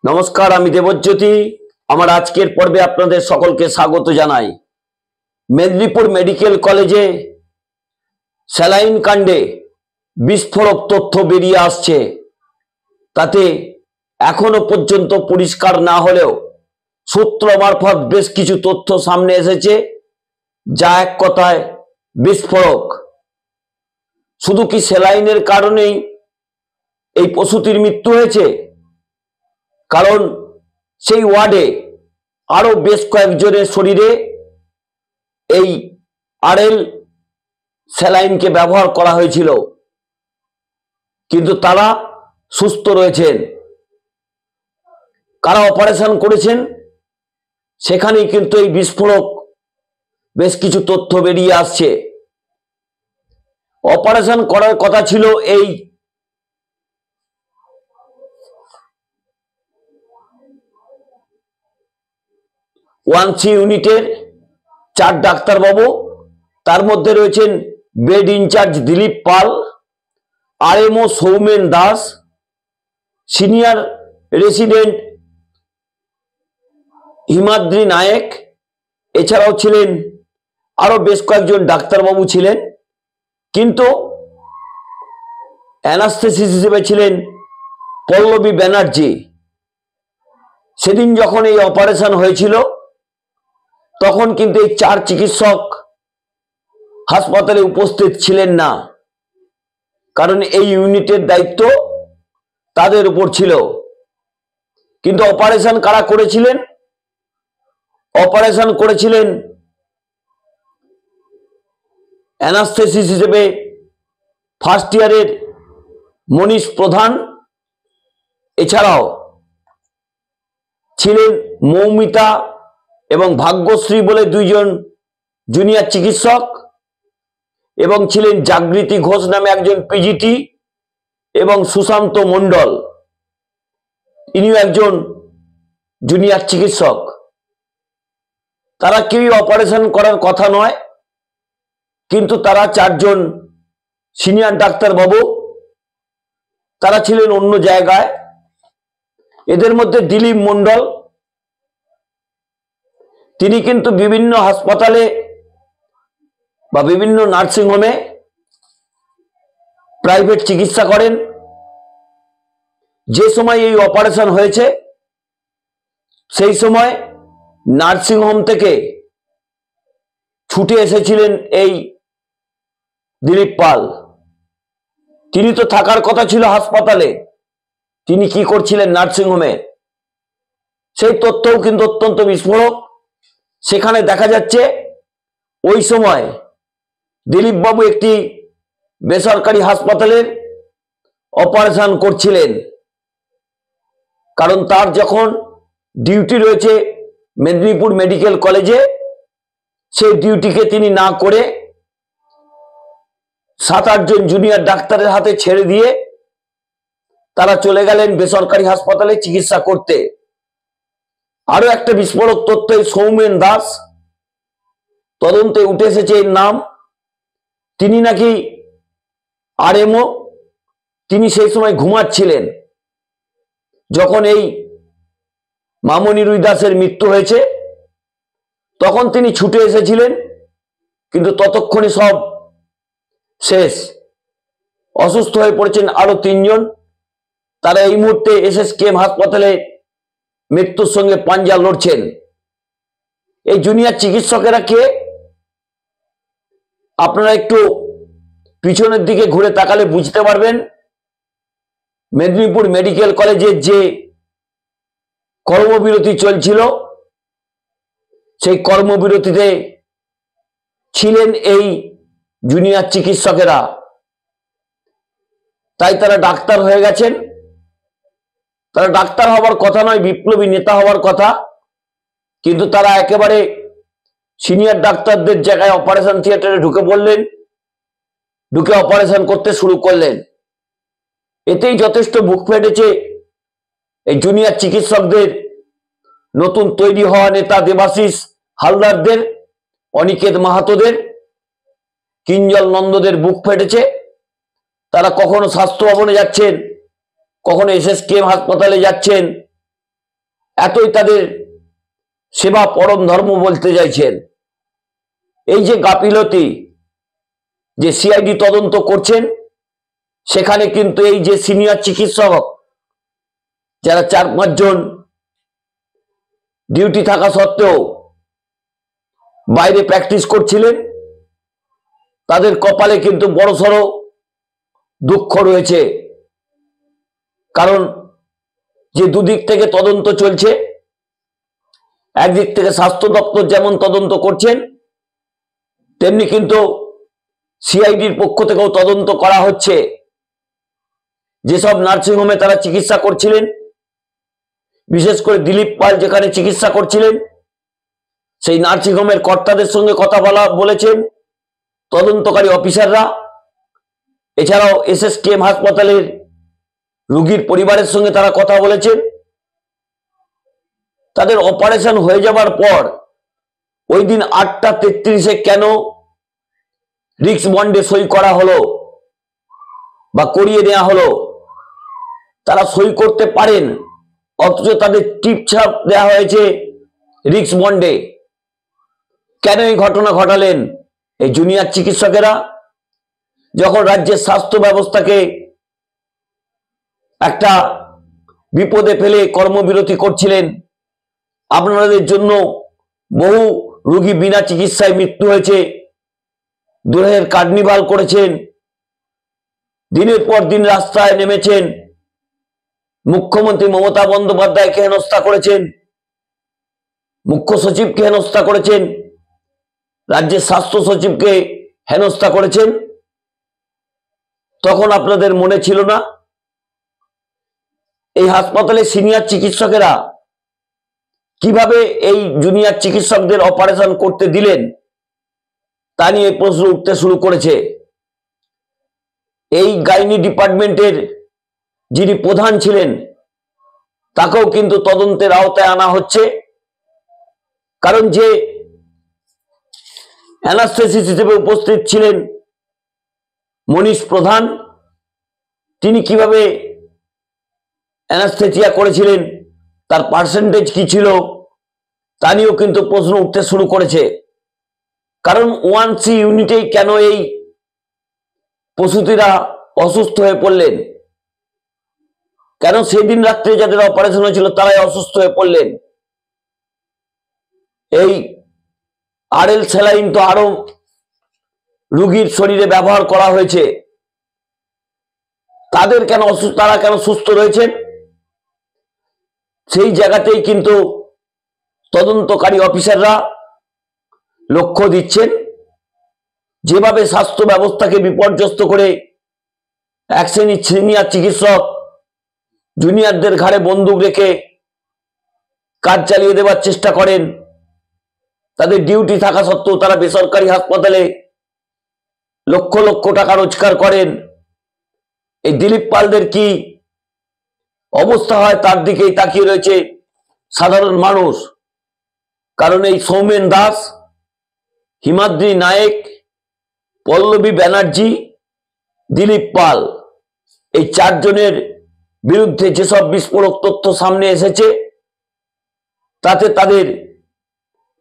नमस्कार आमी देवज्योति आमार आजकेर पर्वे आपनादेर सकलके स्वागत जानाई। मेदिनीपुर मेडिकल कलेजे सैलाइन कांडे विस्फोरक तथ्य बेरिये आसछे, ताते एखोनो पर्यन्त परिष्कार ना हलेও सूत्र मार्फत बेश किछु तथ्य सामने एसेছে जा एक कथाय विस्फोरक। शुधु कि सैलाइनेर कारणेई এই পশুটির মৃত্যু হয়েছে? কারণ সেই ওয়ার্ডে আরো বেশ কয়েকজনের শরীরে এই আরএল স্যালাইনকে ব্যবহার করা হয়েছিল, কিন্তু তারা সুস্থ রয়েছেন। কারা অপারেশন করেছেন সেখানেই কিন্তু এই বিস্ফোরক বেশ কিছু তথ্য বেরিয়ে আসছে। অপারেশন করার কথা ছিল এই ওয়ানসি ইউনিটের 4 ডাক্তারবাবু, তার মধ্যে রয়েছেন bed in-charge Dilip Pal, RMO Soumen Das, senior resident Himadri Nayek, এছাড়াও ছিলেন আরো বেশ কয়েকজন ডাক্তারবাবু ছিলেন। কিন্তু অ্যানাস্থেসিস্ট হিসেবে ছিলেন পল্লবী ব্যানার্জি। সেদিন যখন এই অপারেশন হয়েছিল তখন কিন্তু এই 4 চিকিৎসক হাসপাতালে উপস্থিত ছিলেন না, কারণ এই ইউনিটের দায়িত্ব তাদের উপর ছিল। কিন্তু অপারেশন কারা করেছিলেন? অপারেশন করেছিলেন অ্যানাস্থেসিস্ট হিসেবে ফার্স্ট ইয়ারের মনীষ প্রধান, এছাড়াও ছিলেন মৌমিতা এবং ভাগ্যশ্রী বলে দুইজন জুনিয়র চিকিৎসক, এবং ছিলেন জাগৃতি ঘোষ নামে একজন পিজিটি, এবং সুশান্ত মণ্ডল, ইনিও একজন জুনিয়র চিকিৎসক। তারা কেউই অপারেশন করার কথা নয়, কিন্তু তারা 4 জন সিনিয়র ডাক্তারবাবু তারা ছিলেন অন্য জায়গায়। এদের মধ্যে দিলীপ মণ্ডল, তিনি কিন্তু বিভিন্ন হাসপাতালে বা বিভিন্ন নার্সিং হোমে প্রাইভেট চিকিৎসা করেন। যে সময় এই অপারেশন হয়েছে সেই সময় নার্সিং হোম থেকে ছুটে এসেছিলেন এই দিলীপ পাল। তিনি তো থাকার কথা ছিল হাসপাতালে, তিনি কি করছিলেন নার্সিং হোমে সেই তথ্যও কিন্তু অত্যন্ত বিস্ফোরক। সেখানে দেখা যাচ্ছে ওই সময় দিলীপ বাবু একটি বেসরকারি হাসপাতালের অপারেশন করছিলেন, কারণ তার যখন ডিউটি রয়েছে মেদিনীপুর মেডিকেল কলেজে, সেই ডিউটিকে তিনি না করে 7-8 জন জুনিয়র ডাক্তারের হাতে ছেড়ে দিয়ে তারা চলে গেলেন বেসরকারি হাসপাতালে চিকিৎসা করতে। আরো একটা বিস্ফোরক তথ্য, সৌমেন দাস, তদন্তে উঠে এসেছে এর নাম। তিনি নাকি আরএমও, তিনি সেই সময় ঘুমাচ্ছিলেন যখন এই মামনি রুই দাসের মৃত্যু হয়েছে, তখন তিনি ছুটে এসেছিলেন, কিন্তু ততক্ষণে সব শেষ। অসুস্থ হয়ে পড়েছেন আরো 3 জন। তারা এই মুহূর্তে এসএসকেএম হাসপাতালে মৃত্যুর সঙ্গে পাঞ্জা লড়ছেন। এই জুনিয়র চিকিৎসকেরা কে? আপনারা একটু পিছনের দিকে ঘুরে তাকালে বুঝতে পারবেন। মেদিনীপুর মেডিকেল কলেজের যে কর্মবিরতি চলছিল সেই কর্মবিরতিতে ছিলেন এই জুনিয়র চিকিৎসকেরা, তাই তারা ডাক্তার হয়ে গেছেন। তারা ডাক্তার হওয়ার কথা নয়, বিপ্লবী নেতা হওয়ার কথা, কিন্তু তারা একেবারে সিনিয়র ডাক্তারদের জায়গায় অপারেশন থিয়েটারে ঢুকে পড়লেন, ঢুকে অপারেশন করতে শুরু করলেন। এতেই যথেষ্ট বুক ফেটেছে এই জুনিয়র চিকিৎসকদের, নতুন তৈরি হওয়া নেতা দেবাশিস হালদারদের, অনিকেত মাহাতোদের, কিঞ্জল নন্দদের বুক ফেটেছে। তারা কখনো স্বাস্থ্য ভবনে যাচ্ছেন, কখনো এসএসকেএম হাসপাতালে যাচ্ছেন, এতই তাদের সেবা পরম ধর্ম বলতে চাইছেন। এই যে গাফিলতি, যে সিআইডি তদন্ত করছেন, সেখানে কিন্তু এই যে সিনিয়র চিকিৎসক যারা 4-5 জন ডিউটি থাকা সত্ত্বেও বাইরে প্র্যাকটিস করছিলেন, তাদের কপালে কিন্তু বড়সড় দুঃখ রয়েছে। কারণ যে দুদিক থেকে তদন্ত চলছে, একদিক থেকে স্বাস্থ্য দপ্তর যেমন তদন্ত করছেন, তেমনি কিন্তু সিআইডির পক্ষ থেকেও তদন্ত করা হচ্ছে। যেসব নার্সিংহোমে তারা চিকিৎসা করছিলেন, বিশেষ করে দিলীপ পাল যেখানে চিকিৎসা করছিলেন, সেই নার্সিংহোমের কর্তাদের সঙ্গে কথা বলেছেন তদন্তকারী অফিসাররা। এছাড়াও এসএসকেএম হাসপাতালের রোগীর পরিবারের সঙ্গে তারা কথা বলেছেন। তাদের অপারেশন হয়ে যাবার পর ওই দিন 8:33-এ কেন রিস্ক বন্ডে সই করা হলো বা করিয়ে নেওয়া হলো, তারা সই করতে পারেন, অথচ তাদের টিপছাপ দেওয়া হয়েছে রিস্ক বন্ডে। কেন এই ঘটনা ঘটালেন এই জুনিয়র চিকিৎসকেরা? যখন রাজ্যের স্বাস্থ্য ব্যবস্থাকে একটা বিপদে ফেলে কর্মবিরতি করছিলেন, আপনাদের জন্য বহু রোগী বিনা চিকিৎসায় মৃত্যু হয়েছে, দুঃখের কার্নিভাল করেছেন, দিনের পর দিন রাস্তায় নেমেছেন, মুখ্যমন্ত্রী মমতা বন্দ্যোপাধ্যায়কে হেনস্থা করেছেন, মুখ্য সচিবকে হেনস্থা করেছেন, রাজ্যের স্বাস্থ্য সচিবকে হেনস্থা করেছেন। তখন আপনাদের মনে ছিল না এই হাসপাতালে সিনিয়র চিকিৎসকেরা কিভাবে এই জুনিয়র চিকিৎসকদের অপারেশন করতে দিলেন? তা নিয়ে প্রশ্ন উঠতে শুরু করেছে। এই গাইনি ডিপার্টমেন্টের যিনি প্রধান ছিলেন, তাকেও কিন্তু তদন্তের আওতায় আনা হচ্ছে। কারণ যে অ্যানাস্থেসিস্ট হিসেবে উপস্থিত ছিলেন মনীষ প্রধান, তিনি কিভাবে অ্যানাস্থেসিয়া করেছিলেন, তার পার্সেন্টেজ কি ছিল, তা নিয়েও কিন্তু প্রশ্ন উঠতে শুরু করেছে। কারণ 1C ইউনিটেই কেন এই প্রসূতিরা অসুস্থ হয়ে পড়লেন? কেন সেদিন রাত্রে যাদের অপারেশন হয়েছিল তারাই অসুস্থ হয়ে পড়লেন? এই আরএল স্যালাইন তো আরো রোগীর শরীরে ব্যবহার করা হয়েছে, তারা কেন সুস্থ রয়েছেন? সেই জায়গাতেই কিন্তু তদন্তকারী অফিসাররা লক্ষ্য দিচ্ছেন। যেভাবে স্বাস্থ্য ব্যবস্থাকে বিপর্যস্ত করে এক শ্রেণীর সিনিয়র চিকিৎসক জুনিয়রদের ঘাড়ে বন্দুক রেখে কাজ চালিয়ে দেওয়ার চেষ্টা করেন, তাদের ডিউটি থাকা সত্ত্বেও তারা বেসরকারি হাসপাতালে লক্ষ লক্ষ টাকা রোজগার করেন। এই দিলীপ পালদের কি অবস্থা হয় তার দিকেই তাকিয়ে রয়েছে সাধারণ মানুষ। কারণ এই সৌমেন দাস, হিমাদ্রি নায়েক, পল্লবী ব্যানার্জি, দিলীপ পাল, এই 4 জনের বিরুদ্ধে যেসব বিস্ফোরক তথ্য সামনে এসেছে, তাতে তাদের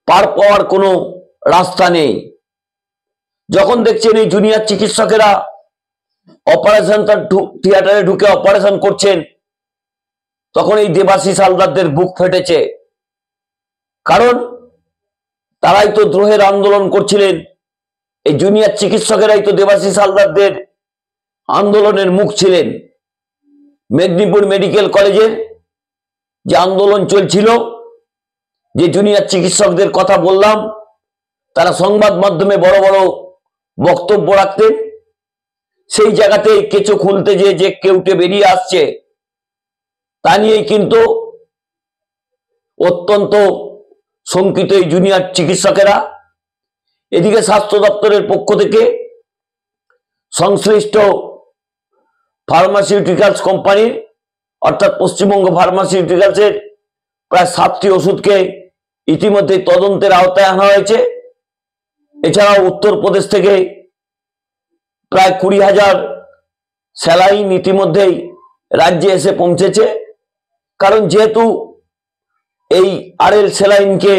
পার পাওয়ার কোনো রাস্তা নেই। যখন দেখছেন এই জুনিয়র চিকিৎসকেরা অপারেশন থিয়েটারে ঢুকে অপারেশন করছেন, তখন এই দেবাশিস হালদারদের বুক ফেটেছে। কারণ তারাই তো দ্রোহের আন্দোলন করছিলেন, এই জুনিয়র চিকিৎসকেরাই তো দেবাশিস হালদারদের আন্দোলনের মুখ ছিলেন। মেদিনীপুর মেডিকেল কলেজের যে আন্দোলন চলছিল, যে জুনিয়র চিকিৎসকদের কথা বললাম, তারা সংবাদ মাধ্যমে বড় বড় বক্তব্য রাখতেন, সেই জায়গাতেই কেঁচো খুলতে যে কেউটে বেরিয়ে আসছে, তা নিয়েই কিন্তু অত্যন্ত শঙ্কিত এই জুনিয়র চিকিৎসকেরা। এদিকে স্বাস্থ্য দপ্তরের পক্ষ থেকে সংশ্লিষ্ট ফার্মাসিউটিক্যালস কোম্পানির অর্থাৎ পশ্চিমবঙ্গ ফার্মাসিউটিক্যালসের প্রায় 7টি ওষুধকে ইতিমধ্যে তদন্তের আওতায় আনা হয়েছে। এছাড়াও উত্তরপ্রদেশ থেকে প্রায় 20,000 স্যালাইন ইতিমধ্যেই রাজ্যে এসে পৌঁছেছে। কারণ যেহেতু এই আরএল স্যালাইনকে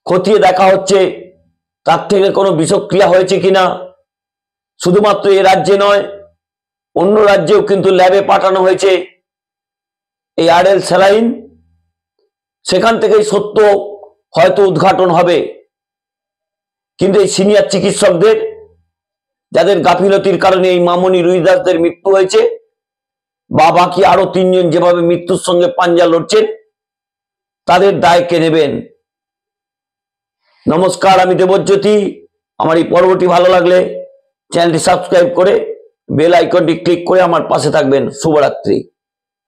খতিয়ে দেখা হচ্ছে তার থেকে কোনো বিষক্রিয়া হয়েছে কিনা। শুধুমাত্র এ রাজ্যে নয়, অন্য রাজ্যেও কিন্তু ল্যাবে পাঠানো হয়েছে এই আরএল স্যালাইন। সেখান থেকেই সত্য হয়তো উদ্ঘাটন হবে। কিন্তু এই সিনিয়র চিকিৎসকদের, যাদের গাফিলতির কারণে এই মামনি রুইদাসদের মৃত্যু হয়েছে, বা বাকি আরো 3 জন যেভাবে মৃত্যুর সঙ্গে পাঞ্জা লড়ছেন, তাদের দায় কে নেবেন? নমস্কার, আমি দেবজ্যোতি। আমার এই পর্বটি ভালো লাগলে চ্যানেলটি সাবস্ক্রাইব করে বেল আইকনটি ক্লিক করে আমার পাশে থাকবেন। শুভরাত্রি।